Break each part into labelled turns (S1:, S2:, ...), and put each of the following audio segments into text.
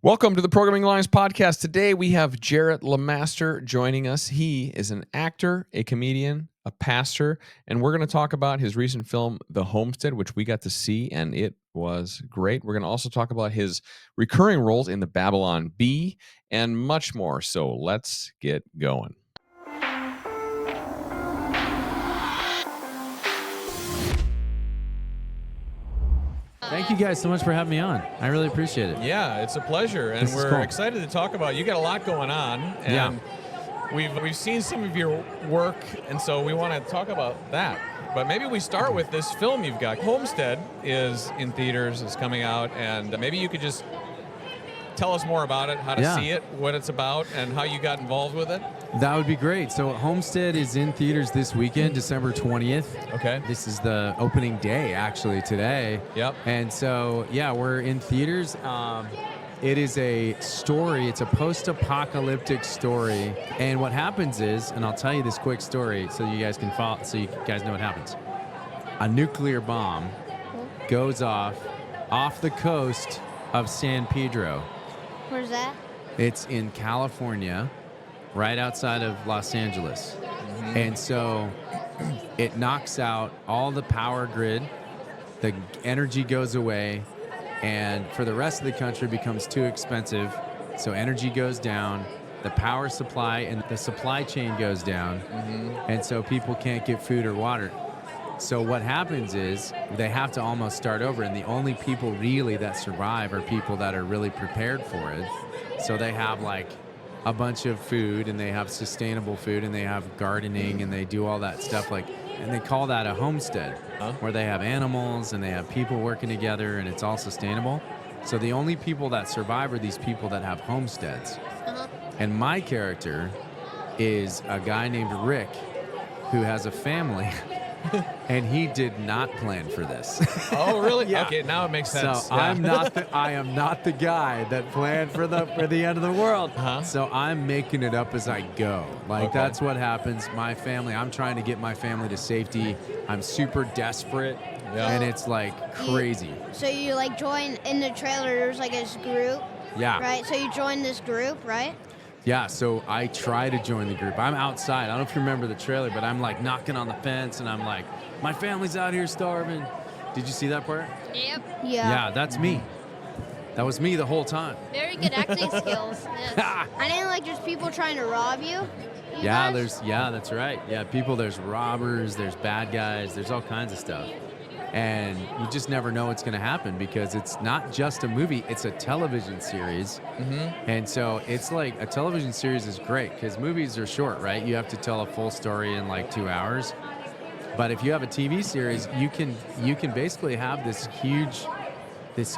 S1: Welcome to the Programming Lines podcast. Today we have Jarret LeMaster joining us. He is an actor, a comedian, a pastor, and we're going to talk about his recent film, The Homestead, which we got to see, and it was great. We're going to also talk about his recurring roles in the Babylon Bee and much more. So let's get going.
S2: Thank you guys so much for having me on. I really appreciate it.
S1: Yeah, it's a pleasure, and we're
S2: cool.
S1: excited to talk about. You got a lot going on, and we've seen some of your work, and so we want to talk about that. But maybe we start with this film you've got. Homestead is in theaters, is coming out, and maybe you could just tell us more about it, how to see it, what it's about, and how you got involved with it.
S2: That would be great. So Homestead is in theaters this weekend, December 20th.
S1: Okay.
S2: This is the opening day, actually, today.
S1: Yep.
S2: And so, yeah, we're in theaters. It is a story. It's a post-apocalyptic story. And what happens is, and I'll tell you this quick story so you guys can follow, so you guys know what happens. A nuclear bomb goes off the coast of San Pedro.
S3: Where's that?
S2: It's in California, right outside of Los Angeles. Mm-hmm. And so it knocks out all the power grid, the energy goes away, and for the rest of the country becomes too expensive. So energy goes down, the power supply and the supply chain goes down, and so people can't get food or water. So what happens is they have to almost start over, and the only people really that survive are people that are really prepared for it. So they have like a bunch of food, and they have sustainable food, and they have gardening, and they do all that stuff, and they call that a homestead, where they have animals and they have people working together, and it's all sustainable. So the only people that survive are these people that have homesteads. And my character is a guy named Rick who has a family. And he did not plan for this.
S1: Oh, really?
S2: Yeah.
S1: Okay, now it makes sense.
S2: So I am not the guy that planned for the end of the world. So I'm making it up as I go. That's what happens. My family, I'm trying to get my family to safety. I'm super desperate. Yeah. And it's like crazy.
S3: So you like join in the trailer, there's like this group.
S2: Yeah.
S3: Right? So you join this group, right?
S2: Yeah, so I try to join the group. I'm outside. I don't know if you remember the trailer, but I'm like knocking on the fence, and I'm like, my family's out here starving. Did you see that part?
S3: Yep.
S2: Yeah, that's me. That was me the whole time.
S4: Very good acting skills. Yes.
S3: I didn't like there's people trying to rob you.
S2: That's right. Yeah, there's robbers, there's bad guys, there's all kinds of stuff. And you just never know what's going to happen because it's not just a movie, it's a television series. And so it's like a television series is great because movies are short, right? You have to tell a full story in like 2 hours. But if you have a TV series, you can basically have this huge,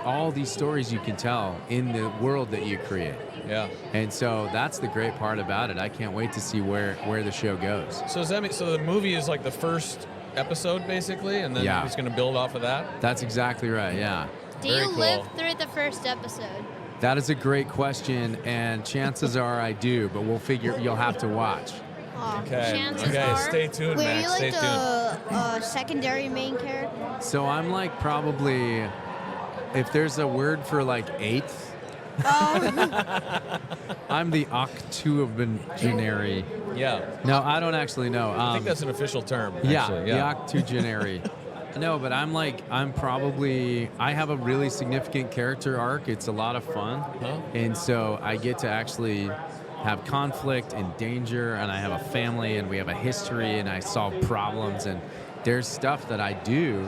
S2: all these stories you can tell in the world that you create.
S1: Yeah.
S2: And so that's the great part about it. I can't wait to see where the show goes.
S1: So does that mean, so the movie is like the first episode, basically, and then it's going to build off of that?
S2: That's exactly right, yeah.
S4: Do you live through the first episode?
S2: That is a great question, and chances are I do, but you'll have to watch.
S1: Okay.
S4: Chances are.
S1: Stay tuned,
S3: Wait,
S1: man.
S3: are you
S1: Stay
S3: like
S1: tuned.
S3: the secondary main character?
S2: So I'm like probably, if there's a word for like eighth, I'm the octogenary.
S1: Yeah.
S2: No, I don't actually know.
S1: I think that's an official term, actually.
S2: The octogenary. No, but I have a really significant character arc. It's a lot of fun. And so I get to actually have conflict and danger, and I have a family, and we have a history, and I solve problems, and there's stuff that I do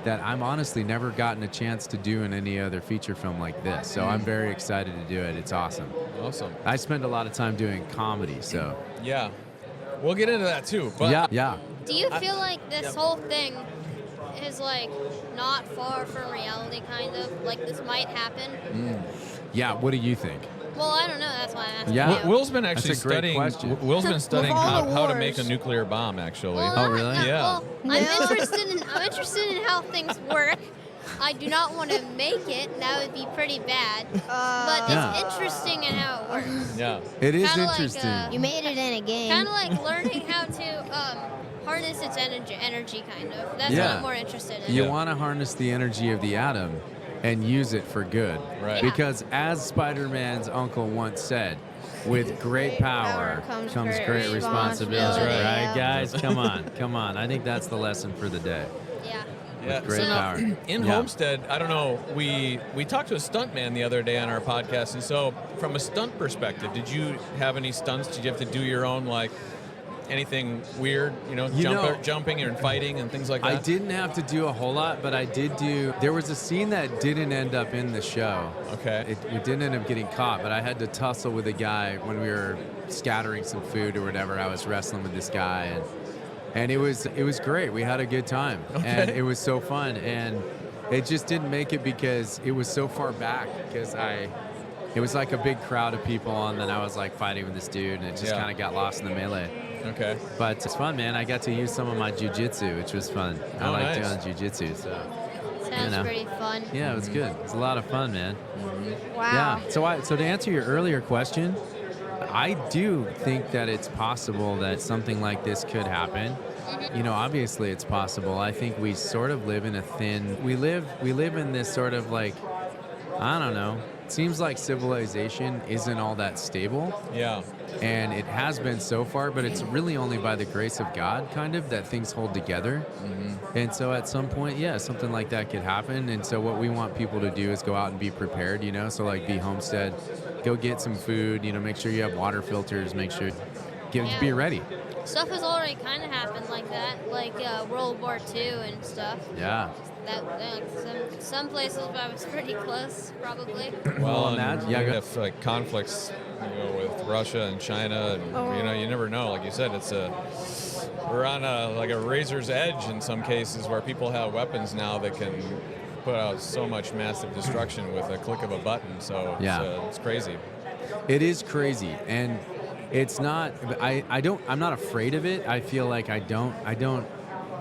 S2: that I'm honestly never gotten a chance to do in any other feature film like this. So I'm very excited to do it. It's awesome.
S1: Awesome.
S2: I spend a lot of time doing comedy, so.
S1: Yeah. We'll get into that too. But
S2: Yeah.
S4: Do you feel like this whole thing is like not far from reality, kind of? Like this might happen?
S2: Yeah, what do you think?
S4: Well, I don't know. That's why I asked
S2: Yeah.
S4: you.
S1: Will's been actually
S2: That's a great
S1: studying.
S2: question.
S1: Will's been studying
S3: all the
S1: how to make a
S3: wars.
S1: nuclear bomb. Actually.
S4: Well,
S2: Oh, really?
S1: Yeah.
S4: Well, I'm interested in how things work. I do not want to make it. That would be pretty bad. But it's interesting in how it works.
S1: Yeah.
S2: It is
S4: Kinda
S2: interesting.
S4: like,
S3: You made it in a game.
S4: Kind of like learning how to harness its energy, kind of. That's what I'm more interested in.
S2: You want to harness the energy of the atom, and use it for good.
S1: Right.
S2: Because as Spider-Man's uncle once said, with great power comes great responsibility.
S1: That's right.
S2: Right, guys? Come on. I think that's the lesson for the day.
S4: Yeah.
S1: Yeah.
S2: Great
S1: So
S2: power.
S1: in
S2: Yeah.
S1: Homestead, I don't know. We talked to a stuntman the other day on our podcast, and so from a stunt perspective, did you have any stunts? Did you have to do your own, like anything weird? Jumping and fighting and things like that.
S2: I didn't have to do a whole lot, but I did do. There was a scene that didn't end up in the show.
S1: Okay.
S2: We didn't end up getting caught, but I had to tussle with a guy when we were scattering some food or whatever. I was wrestling with this guy, and it was great. We had a good time, and it was so fun. And it just didn't make it because it was so far back. Because it was like a big crowd of people, and then I was like fighting with this dude, and it just kind of got lost in the melee.
S1: Okay.
S2: But it's fun, man. I got to use some of my jiu-jitsu, which was fun. I like
S1: nice.
S2: doing jiu-jitsu, so.
S4: Sounds pretty fun.
S2: Yeah, it was good. It was a lot of fun, man.
S3: Wow.
S2: Yeah. So to answer your earlier question, I do think that it's possible that something like this could happen. You know, obviously it's possible. I think we sort of live in a thin. We live in this sort of like, I don't know. It seems like civilization isn't all that stable.
S1: Yeah.
S2: And it has been so far, but it's really only by the grace of God, kind of, that things hold together. And so at some point, yeah, something like that could happen. And so what we want people to do is go out and be prepared, you know? So like be Homestead, go get some food, you know, make sure you have water filters, make sure, be ready.
S4: Stuff has already kind of happened like that, like World War II and stuff.
S2: Yeah.
S4: Some places I was pretty close, probably.
S1: Well,
S2: imagine.
S1: you have like conflicts, with Russia and China, and you never know. Like you said, we're on a razor's edge in some cases where people have weapons now that can put out so much massive destruction with a click of a button. So it's crazy.
S2: It is crazy, and it's not. I'm not afraid of it. I feel like I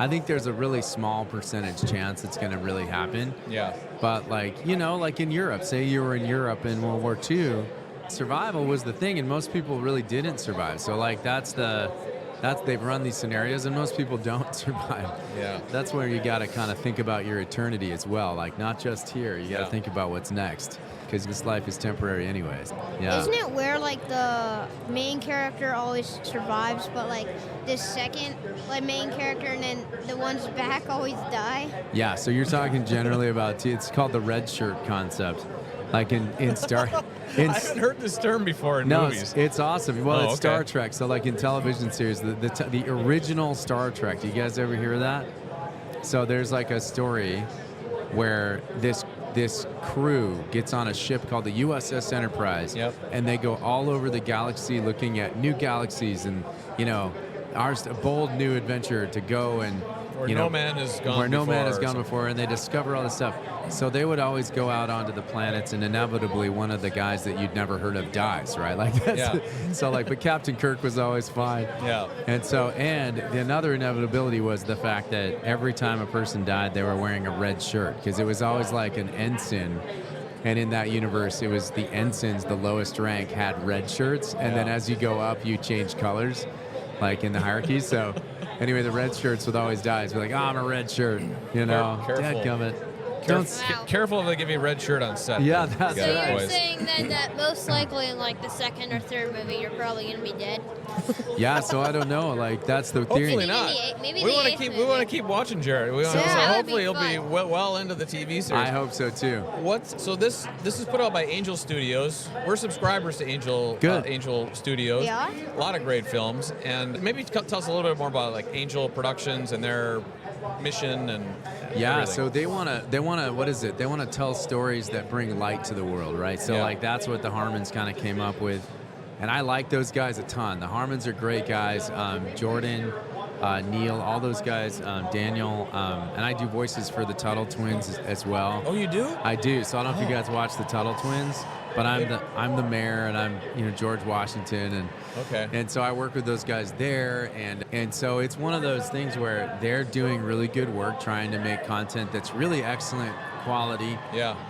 S2: think there's a really small percentage chance it's going to really happen.
S1: Yeah.
S2: But like in Europe, say you were in Europe in World War II, survival was the thing, and most people really didn't survive. So like they've run these scenarios, and most people don't survive.
S1: Yeah.
S2: That's where you got to kind of think about your eternity as well. Like not just here, you got to think about what's next, because this life is temporary anyways. Yeah.
S3: Isn't it where like the main character always survives, but like this second main character and then the ones back always die?
S2: Yeah. So you're talking generally about it's called the red shirt concept, like in Star.
S1: I haven't heard this term before in movies.
S2: It's awesome. Well, it's Star Trek. So like in television series, the original Star Trek. Do you guys ever hear that? So there's like a story where this crew gets on a ship called the USS Enterprise, and they go all over the galaxy looking at new galaxies and, a bold new adventure to go and
S1: where no man has gone
S2: before, and they discover all this stuff. So they would always go out onto the planets, and inevitably one of the guys that you'd never heard of dies, right? Like that's but Captain Kirk was always fine.
S1: Yeah.
S2: And another inevitability was the fact that every time a person died, they were wearing a red shirt, because it was always like an ensign. And in that universe, it was the ensigns, the lowest rank, had red shirts, and then as you go up, you change colors, like in the hierarchy. So anyway, the red shirts would always die. It's like, I'm a red shirt,
S1: Careful.
S2: Dadgummit.
S1: Careful if they give you a red shirt on set.
S2: Yeah, that's
S4: So
S2: right.
S4: you're saying then that most likely in like the second or third movie, you're probably gonna be dead.
S2: Yeah, so I don't know. Like that's the theory.
S1: Hopefully not.
S4: Maybe
S1: we
S4: want to
S1: we want to keep watching Jarret. So hopefully he'll be well into the TV series.
S2: I hope so too.
S1: So this is put out by Angel Studios. We're subscribers to Angel Studios.
S3: Yeah.
S1: A lot of great films, and maybe tell us a little bit more about like Angel Productions and their mission and everything.
S2: So they want to what is it? They want to tell stories that bring light to the world, right? So like that's what the Harmons kind of came up with. And I like those guys a ton. The Harmons are great guys. Jordan, Neil, all those guys, Daniel, and I do voices for the Tuttle Twins as well.
S1: Oh, you do?
S2: I do. So I don't know if you guys watch the Tuttle Twins, but I'm the mayor, and I'm George Washington, and so I work with those guys there, and so it's one of those things where they're doing really good work trying to make content that's really excellent quality.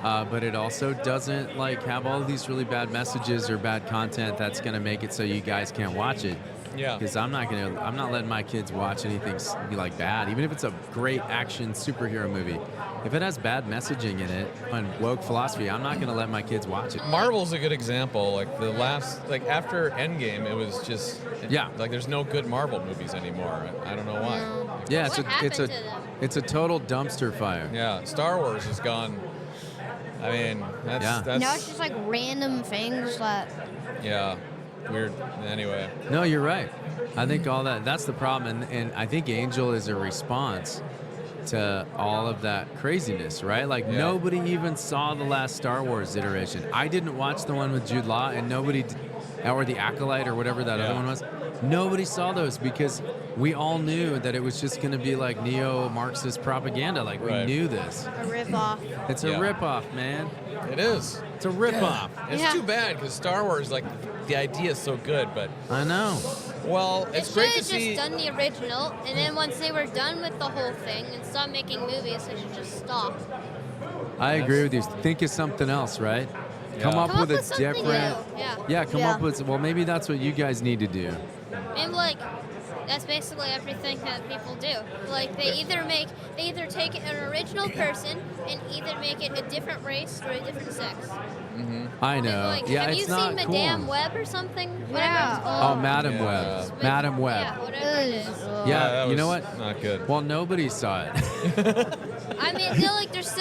S2: But it also doesn't like have all of these really bad messages or bad content that's going to make it so you guys can't watch it.
S1: Yeah.
S2: Because I'm not letting my kids watch anything be like bad, even if it's a great action superhero movie. If it has bad messaging in it and woke philosophy, I'm not gonna let my kids watch it.
S1: Marvel's a good example. Like the last, like after Endgame, it was just like there's no good Marvel movies anymore. I don't know why.
S2: Yeah,
S4: What happened to them?
S2: it's a total dumpster fire.
S1: Yeah, Star Wars is gone. I mean, that's
S3: Now it's just like random things that.
S1: weird. Anyway,
S2: No, you're right. I think that's the problem, and I think Angel is a response to all of that craziness, right? Like nobody even saw the last Star Wars iteration. I didn't watch the one with Jude Law, and or the Acolyte or whatever that other one was. Nobody saw those because we all knew that it was just going to be like neo-Marxist propaganda. Like we knew this.
S3: A ripoff.
S2: It's a ripoff, man.
S1: it is.
S2: It's a ripoff.
S1: It's too bad because Star Wars, like the idea is so good, but
S2: I know.
S1: well, it's
S4: They
S1: great
S4: should
S1: to
S4: have
S1: see.
S4: just done the original, and then once they were done with the whole thing and stopped making movies, they should just stop.
S2: I agree with you. Think of something else, right? Come up with a
S4: something
S2: different.
S4: new. Yeah.
S2: Come up with. Well, maybe that's what you guys need to do.
S4: And like, that's basically everything that people do. Like they either take an original person and either make it a different race or a different sex.
S2: I know.
S4: Like,
S2: yeah,
S4: have
S2: it's
S4: you
S2: not
S4: seen
S2: cool.
S4: Madame Web or something? Whatever
S3: Yeah.
S4: it's called.
S2: Oh, Madam
S1: Yeah.
S2: Web. Madam Web.
S4: Yeah, whatever it is.
S2: Yeah,
S1: that
S2: you know
S1: was
S2: what?
S1: Not good.
S2: Well, nobody saw it.
S4: I mean, I feel like there's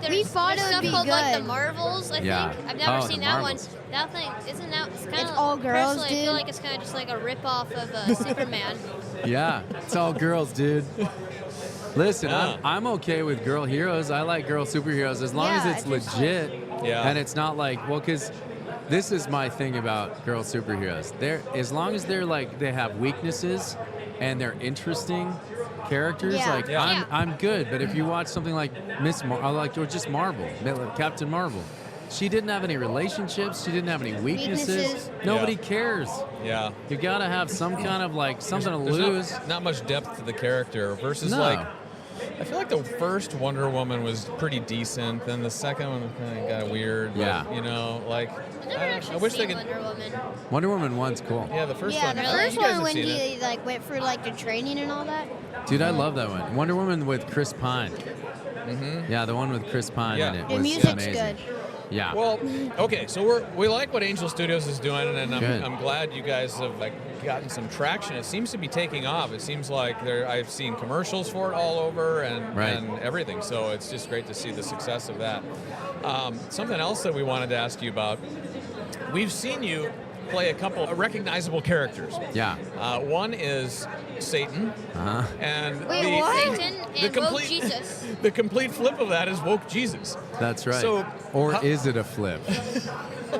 S3: We thought it would
S4: stuff
S3: be
S4: called like the
S3: good.
S4: Marvels. I
S2: Yeah.
S4: think I've never
S2: Oh,
S4: seen
S2: the
S4: that
S2: Marvels.
S4: one. That thing isn't that. It's kind
S3: It's
S4: of
S3: all girls,
S4: personally, I
S3: dude.
S4: feel like it's kind of just like a rip off of Superman.
S2: Yeah, it's all girls, dude. Listen,
S1: Yeah.
S2: I'm okay with girl heroes. I like girl superheroes as long as
S3: Yeah,
S2: it's
S3: it's just
S2: legit.
S1: Yeah.
S2: And it's not like, well, because this is my thing about girl superheroes. As long as they're like they have weaknesses and they're interesting characters,
S3: Yeah.
S2: like
S1: Yeah.
S2: I'm good. But if you watch something like or just Marvel, Captain Marvel, she didn't have any relationships. She didn't have any weaknesses.
S3: Weaknesses.
S2: Nobody
S1: Yeah.
S2: cares.
S1: Yeah.
S2: You gotta have some kind of like something to
S1: There's
S2: lose.
S1: not much depth to the character versus
S2: No.
S1: like. I feel like the first Wonder Woman was pretty decent. Then the second one kind of got weird. But,
S2: Yeah.
S1: you know, like
S4: I've never actually
S1: I wish they
S4: seen
S1: could.
S4: Wonder Woman.
S2: Wonder Woman 1's cool.
S1: Yeah, the first
S3: Yeah,
S1: one.
S3: the
S1: you
S3: first
S1: guys
S3: one
S1: have
S3: when
S1: seen it.
S3: he like went for like the training and all that.
S2: Dude, I love that one. Wonder Woman with Chris Pine. Yeah, the one with Chris Pine in
S1: Yeah.
S2: it
S3: The
S2: was
S3: music's
S2: amazing.
S3: good.
S2: Yeah.
S1: Well, okay, so we like what Angel Studios is doing, and
S2: Good.
S1: I'm glad you guys have like gotten some traction. It seems to be taking off. It seems like I've seen commercials for it all over and everything. So it's just great to see the success of that. Something else that we wanted to ask you about. We've seen you play a couple of recognizable characters.
S2: Yeah.
S1: One is Satan,
S2: Uh-huh.
S1: and
S3: Wait,
S1: the,
S3: what?
S4: Satan
S1: the
S4: and woke
S1: complete
S4: Jesus.
S1: the complete flip of that is woke Jesus.
S2: That's right.
S1: So,
S2: or
S1: how-
S2: is it a flip?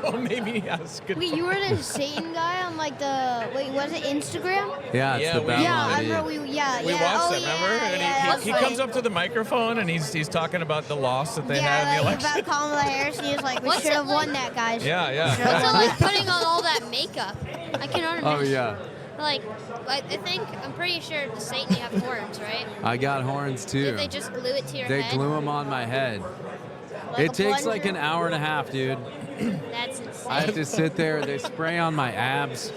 S1: Oh, maybe yes. Good
S3: Wait, you were the Satan guy on like was it Instagram?
S2: Yeah, it's
S1: Yeah,
S2: the
S1: we-
S2: Babylon
S3: Yeah, I
S2: Idiot.
S3: remember we
S1: We
S3: yeah.
S1: watched
S3: Oh,
S1: that, remember?
S3: yeah,
S1: And
S3: yeah,
S1: he
S3: that's
S1: comes
S3: funny.
S1: up to the microphone and he's talking about the loss that they
S3: Yeah,
S1: had in the
S3: like
S1: election.
S3: about Kamala Harris, and he was like, "We
S4: What's
S3: should have
S4: it like?
S3: won that, guys."
S1: Yeah, yeah.
S4: What's it like putting on all that makeup? I cannot imagine.
S2: Oh, yeah.
S4: Like, I think I'm pretty sure the Satan you have horns, right?
S2: I got horns too.
S4: Did they just glue it to your
S2: They
S4: head?
S2: glue them on my head.
S3: Like
S2: It
S3: a
S2: takes like
S3: plunger.
S2: an hour and a half, dude.
S4: That's insane.
S2: I have to sit there. They spray on my abs,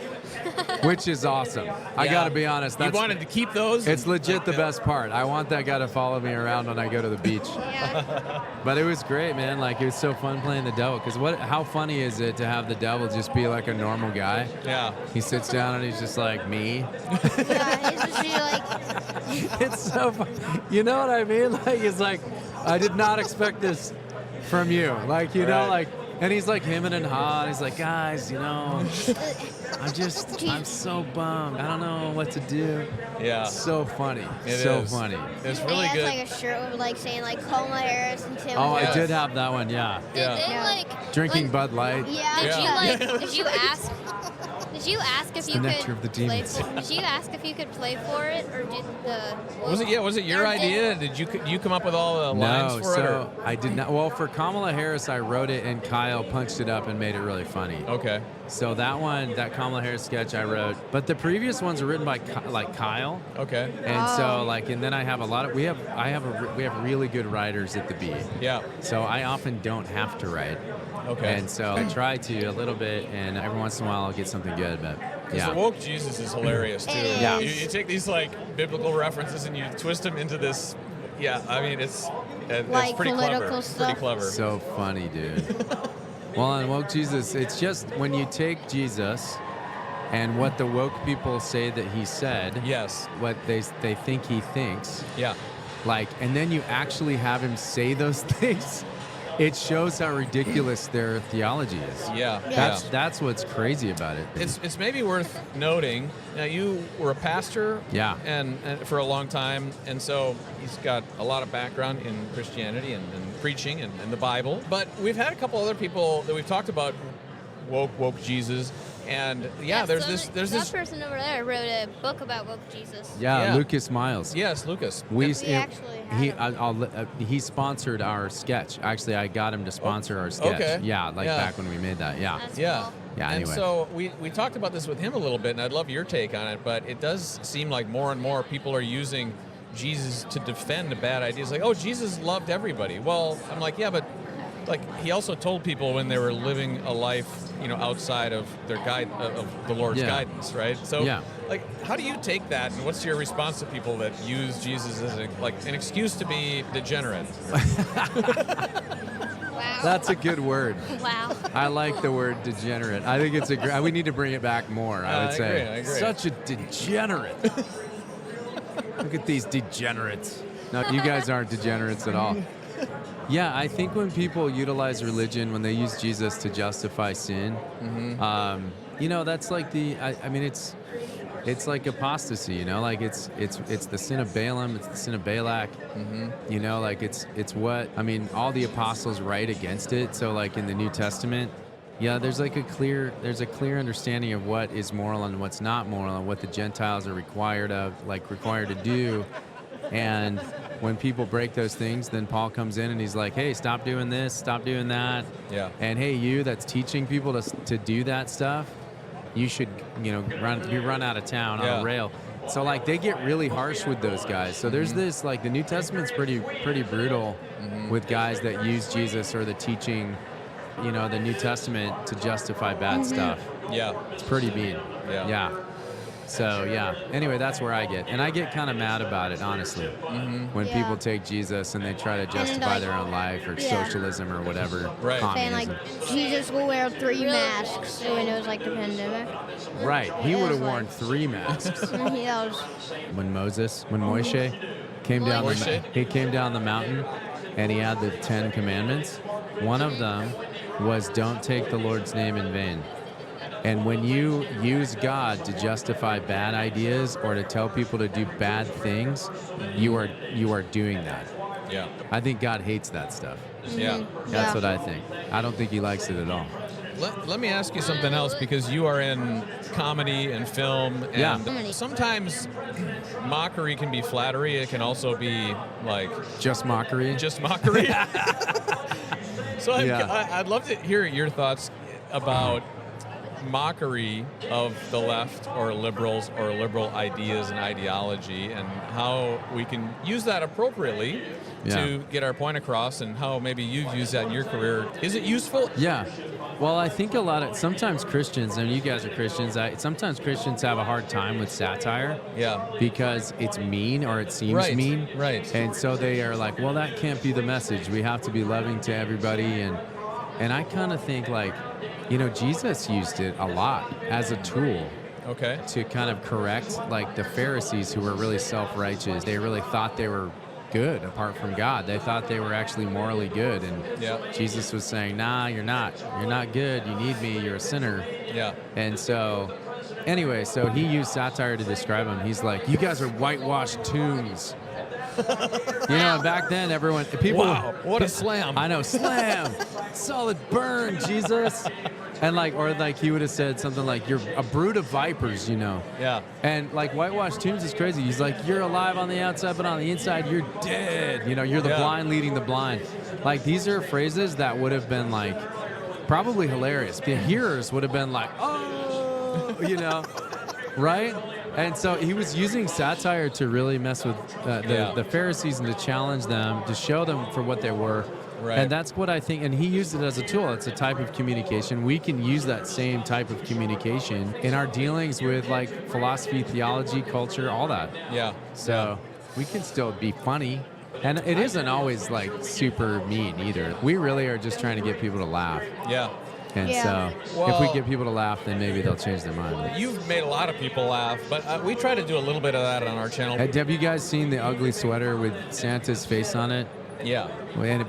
S2: which is awesome. I
S1: Yeah.
S2: got to be honest.
S1: You
S2: That's
S1: wanted to keep those?
S2: It's legit the best part. I want that guy to follow me around when I go to the beach.
S4: Yeah.
S2: But it was great, man. Like, it was so fun playing the devil. Because how funny is it to have the devil just be like a normal guy?
S1: Yeah.
S2: He sits down and he's just like me.
S3: Yeah, he's just really like,
S2: It's so fun. You know what I mean? Like, it's like, I did not expect this from you. Like, you know,
S1: Right.
S2: like, and he's like hemming and hawing. He's like, guys, you know, I'm so bummed. I don't know what to do.
S1: Yeah.
S2: It's so funny.
S1: It
S2: so
S1: is.
S2: funny.
S1: It's
S3: he
S1: really
S3: has
S1: good.
S3: like a shirt with like saying like Kamala Harris and Tim.
S2: Oh,
S1: Yes.
S2: I did have that one, yeah.
S4: Did
S1: Yeah.
S4: they
S3: Yeah.
S4: like
S2: Drinking
S4: like,
S2: Bud Light.
S3: Yeah.
S4: Did
S1: Yeah.
S4: you like? Did you ask? Did you ask if
S2: the
S4: you
S2: nectar
S4: could
S2: of the
S4: play
S2: demons.
S4: for? Did you ask if you could play for it, or did the?
S1: Was it your
S4: or
S1: idea? Did you come up with all the lines
S2: No,
S1: for it?
S2: so I did not. Well, for Kamala Harris, I wrote it and Kyle punched it up and made it really funny.
S1: Okay.
S2: So that Kamala Harris sketch I wrote, but the previous ones are written by Kyle,
S1: Okay.
S2: and so and then I have a lot of we have really good writers at the B.
S1: Yeah.
S2: So I often don't have to write.
S1: Okay.
S2: And so I try to a little bit, and every once in a while I'll get something good. but
S1: Because the woke Jesus is hilarious too.
S3: It
S2: Yeah.
S3: is.
S1: You take these like biblical references and you twist them into this. Yeah, I mean it's
S3: Like
S1: pretty clever.
S3: political
S1: Pretty
S3: stuff.
S1: clever.
S2: So funny, dude. Well, on woke Jesus, it's just when you take Jesus and what the woke people say that he said,
S1: Yes.
S2: what they think he thinks,
S1: Yeah.
S2: like, and then you actually have him say those things, it shows how ridiculous their theology is.
S1: Yeah.
S2: That's what's crazy about it.
S1: It's maybe worth noting. Now you were a pastor.
S2: Yeah.
S1: And for a long time, and so he's got a lot of background in Christianity and preaching and the Bible. But we've had a couple other people that we've talked about woke Jesus. And there's this
S4: person over there wrote a book about woke Jesus.
S2: Yeah,
S1: Yeah.
S2: Lucas Miles.
S1: Yes, Lucas.
S2: We
S3: actually had
S2: he sponsored our sketch. Actually, I got him to sponsor our sketch.
S1: okay.
S2: Yeah,
S1: Yeah.
S2: back when we made that. Yeah.
S4: That's
S1: Yeah.
S4: cool.
S2: Yeah,
S1: And
S2: anyway.
S1: so we talked about this with him a little bit, and I'd love your take on it, but it does seem like more and more people are using Jesus to defend bad ideas. Like, oh, Jesus loved everybody. Well, I'm like, yeah, but like he also told people when they were living a life, outside of their of the Lord's
S2: Yeah.
S1: guidance, right? So,
S2: Yeah.
S1: like, how do you take that, and what's your response to people that use Jesus as an excuse to be degenerate?
S4: Wow.
S2: That's a good word.
S4: Wow.
S2: I like the word degenerate. I think it's we need to bring it back more, I would
S1: I
S2: say.
S1: agree, I agree.
S2: Such a degenerate. Look at these degenerates. No, you guys aren't degenerates at all. Yeah, I think when people utilize religion, when they use Jesus to justify sin, that's like I mean, it's like apostasy, like it's the sin of Balaam, it's the sin of Balak, like it's what, I mean, all the apostles write against it. So like in the New Testament, there's a clear understanding of what is moral and what's not moral and what the Gentiles are required to do. And when people break those things, then Paul comes in and he's like, hey, stop doing this, stop doing that.
S1: Yeah.
S2: And hey, you that's teaching people to do that stuff, you should, be run out of town on a rail. So like they get really harsh with those guys. So there's this, like the New Testament's pretty brutal with guys that use Jesus or the teaching, the New Testament to justify bad stuff.
S1: Yeah.
S2: It's pretty mean.
S1: Yeah.
S2: So, anyway, that's where I get. And I get kind of mad about it, honestly, when
S3: Yeah.
S2: people take Jesus and they try to justify their own life or socialism or whatever.
S1: Right.
S3: saying
S2: Communism.
S3: like Jesus will wear 3 masks when it was like the pandemic.
S2: Right. He
S3: It
S2: would have
S3: was
S2: worn
S3: like-
S2: 3 masks.
S3: That was
S2: when Moshe came down
S1: Moshe?
S2: he came down the mountain and he had the 10 commandments. One of them was don't take the Lord's name in vain. And when you use God to justify bad ideas or to tell people to do bad things, you are doing that.
S1: Yeah.
S2: I think God hates that stuff.
S1: Yeah.
S2: That's what I think. I don't think he likes it at all.
S1: Let me ask you something else, because you are in comedy and film, and
S2: Yeah.
S1: sometimes mockery can be flattery. It can also be like
S2: Just mockery.
S1: just mockery. So
S2: Yeah.
S1: I'd love to hear your thoughts about mockery of the left or liberals or liberal ideas and ideology, and how we can use that appropriately to get our point across, and how maybe you've used that in your career. Is it useful?
S2: Yeah. Well, I think sometimes Christians, and you guys are Christians, sometimes Christians have a hard time with satire.
S1: Yeah.
S2: Because it's mean or it seems mean.
S1: Right.
S2: And so they are like, well, that can't be the message. We have to be loving to everybody. And I kind of think like, Jesus used it a lot as a tool
S1: Okay.
S2: to kind of correct like the Pharisees who were really self-righteous. They really thought they were good apart from God. They thought they were actually morally good. And Jesus was saying, nah, you're not. You're not good. You need me. You're a sinner.
S1: Yeah.
S2: And so, anyway, so he used satire to describe him. He's like, you guys are whitewashed tombs. And back then, people.
S1: Wow, what a slam.
S2: I know, slam. Solid burn, Jesus. And he would have said something like, you're a brood of vipers,
S1: Yeah.
S2: And like whitewashed tombs is crazy. He's like, you're alive on the outside, but on the inside, you're dead. You're the blind leading the blind. Like, these are phrases that would have been like, probably hilarious. The hearers would have been like, oh, right? And so he was using satire to really mess with the Pharisees and to challenge them, to show them for what they were,
S1: Right.
S2: And that's what I think. And he used it as a tool. It's a type of communication. We can use that same type of communication in our dealings with like philosophy, theology, culture, all that.
S1: Yeah.
S2: So we can still be funny. And it isn't always like super mean either. We really are just trying to get people to laugh.
S1: Yeah.
S2: And
S3: Yeah.
S2: so if
S1: Well-
S2: we get people to laugh, then maybe they'll change their mind.
S1: You've made a lot of people laugh, but we try to do a little bit of that on our channel.
S2: Have you guys seen the ugly sweater with Santa's face on it?
S1: Yeah.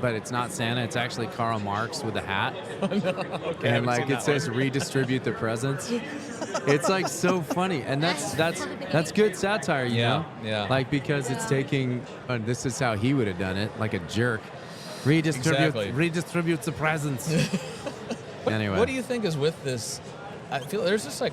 S2: But it's not Santa. It's actually Karl Marx with a hat.
S1: Okay.
S2: And like it says redistribute the presents. It's like so funny. And that's good satire, you know?
S1: Yeah.
S2: Like because it's taking this is how he would have done it, like a jerk.
S1: Exactly.
S2: Redistributes the presents. Anyway.
S1: What do you think is with this? I feel there's this like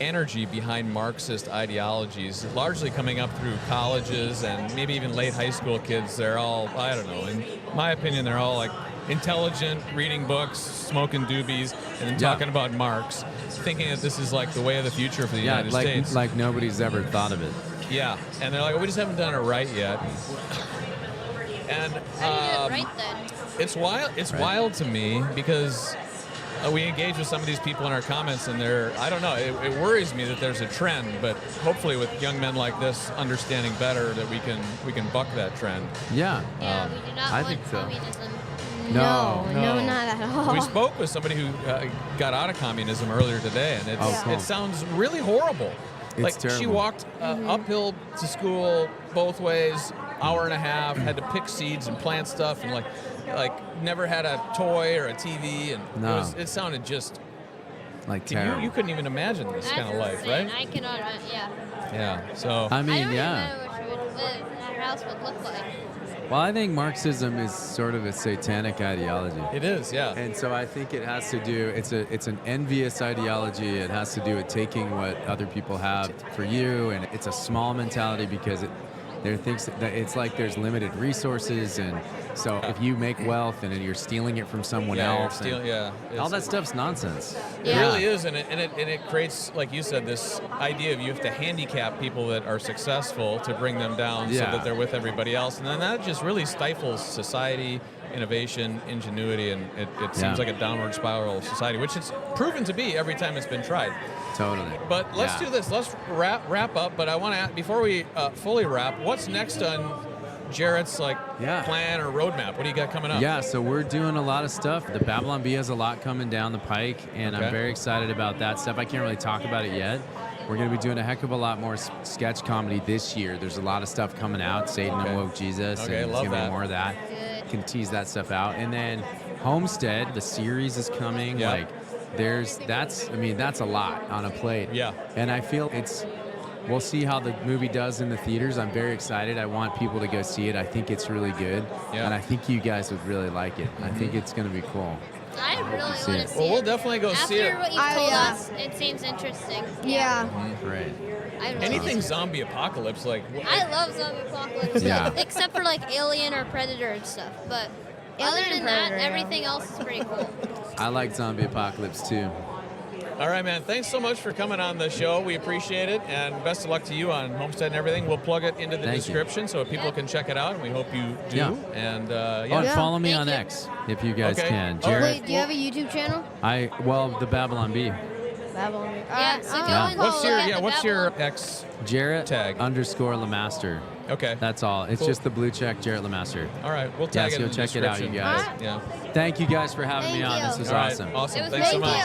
S1: energy behind Marxist ideologies, largely coming up through colleges and maybe even late high school kids. They're all, I don't know, in my opinion, they're all like intelligent, reading books, smoking doobies, and then talking about Marx, thinking that this is like the way of the future for the United States.
S2: Like nobody's ever thought of it.
S1: Yeah, and they're like, we just haven't done it right yet. And
S4: How do you do it right then?
S1: it's wild. It's wild to me because we engage with some of these people in our comments, and I don't know, it worries me that there's a trend, but hopefully with young men like this understanding better that we can buck that trend.
S2: Yeah.
S4: Yeah, we do not
S2: I
S4: want
S2: think so.
S4: communism.
S3: No, not at all.
S1: We spoke with somebody who got out of communism earlier today, and
S2: cool.
S1: it sounds really horrible.
S2: It's
S1: like
S2: terrible.
S1: she walked uphill to school both ways, hour and a half, had to pick seeds and plant stuff, and like never had a toy or a TV, and
S2: No.
S1: it sounded just
S2: Like terrible.
S1: you couldn't even imagine this
S4: That's
S1: kind of life,
S4: insane.
S1: right?
S4: I cannot. Yeah.
S1: Yeah. So
S2: I
S4: I
S2: mean,
S4: don't
S2: yeah.
S4: even know what our house would look like.
S2: Well, I think Marxism is sort of a satanic ideology.
S1: it is, yeah.
S2: And so I think it has to do, it's an envious ideology. It has to do with taking what other people have for you. And it's a small mentality because there thinks that it's like there's limited resources. And so if you make wealth and then you're stealing it from someone else, and all that stuff's nonsense.
S1: It really is, and it creates, like you said, this idea of you have to handicap people that are successful to bring them down so
S2: Yeah.
S1: that they're with everybody else, and then that just really stifles society, innovation, ingenuity, and it seems like a downward spiral of society, which it's proven to be every time it's been tried.
S2: Totally.
S1: But let's do this. Let's wrap up. But I want to ask, before we fully wrap, what's next on Jarret's plan or roadmap? What do you got coming up?
S2: Yeah, so we're doing a lot of stuff. The Babylon Bee has a lot coming down the pike, and I'm very excited about that stuff. I can't really talk about it yet. We're going to be doing a heck of a lot more sketch comedy this year. There's a lot of stuff coming out. Satan Awoke Jesus.
S1: Okay,
S2: and
S1: love
S2: there's going to
S1: that.
S2: be more of that. Can tease that stuff out. And then Homestead, the series is coming.
S1: Yeah.
S2: That's a lot on a plate.
S1: Yeah.
S2: And I feel we'll see how the movie does in the theaters. I'm very excited. I want people to go see it. I think it's really good.
S1: Yeah.
S2: And I think you guys would really like it. I think it's going to be cool.
S4: I really want to see it.
S1: Well, we'll definitely go see it.
S4: After what you've told us, it seems interesting.
S3: Yeah.
S2: Great.
S4: I really
S1: Anything zombie apocalypse,
S4: I love zombie apocalypse
S2: Yeah.
S4: stuff, except for like Alien or Predator and stuff. But other
S3: Alien
S4: than
S3: and
S4: that,
S3: Predator, yeah.
S4: everything else is pretty cool.
S2: I like zombie apocalypse too.
S1: All right, man. Thanks so much for coming on the show. We appreciate it, and best of luck to you on Homestead and everything. We'll plug it into the
S2: Thank you.
S1: description so people can check it out, and we hope you do.
S2: Yeah.
S1: And
S2: Oh, and follow me
S4: Thank
S2: on
S4: you.
S2: X if you guys
S1: Okay.
S2: can.
S1: Oh,
S2: Jarret,
S3: Wait, do you have a YouTube channel?
S2: the Babylon Bee.
S3: Babylon.
S4: Yeah, so go and
S1: What's
S4: look
S1: your
S4: at the
S1: what's your
S4: Babylon.
S1: X
S2: Jarret
S1: tag?
S2: _LeMaster.
S1: Okay.
S2: That's all. It's
S1: Cool.
S2: just the blue check, Jarret LeMaster.
S1: All right. We'll tag
S2: Yes,
S1: it in
S2: go
S1: the
S2: check it out, you
S1: description.
S2: guys.
S1: Yeah.
S2: Thank you guys for having me
S3: Thank
S2: on.
S3: you.
S2: This was
S1: All right.
S2: awesome.
S1: Awesome.
S4: It was
S1: Thanks so
S4: great.
S1: much.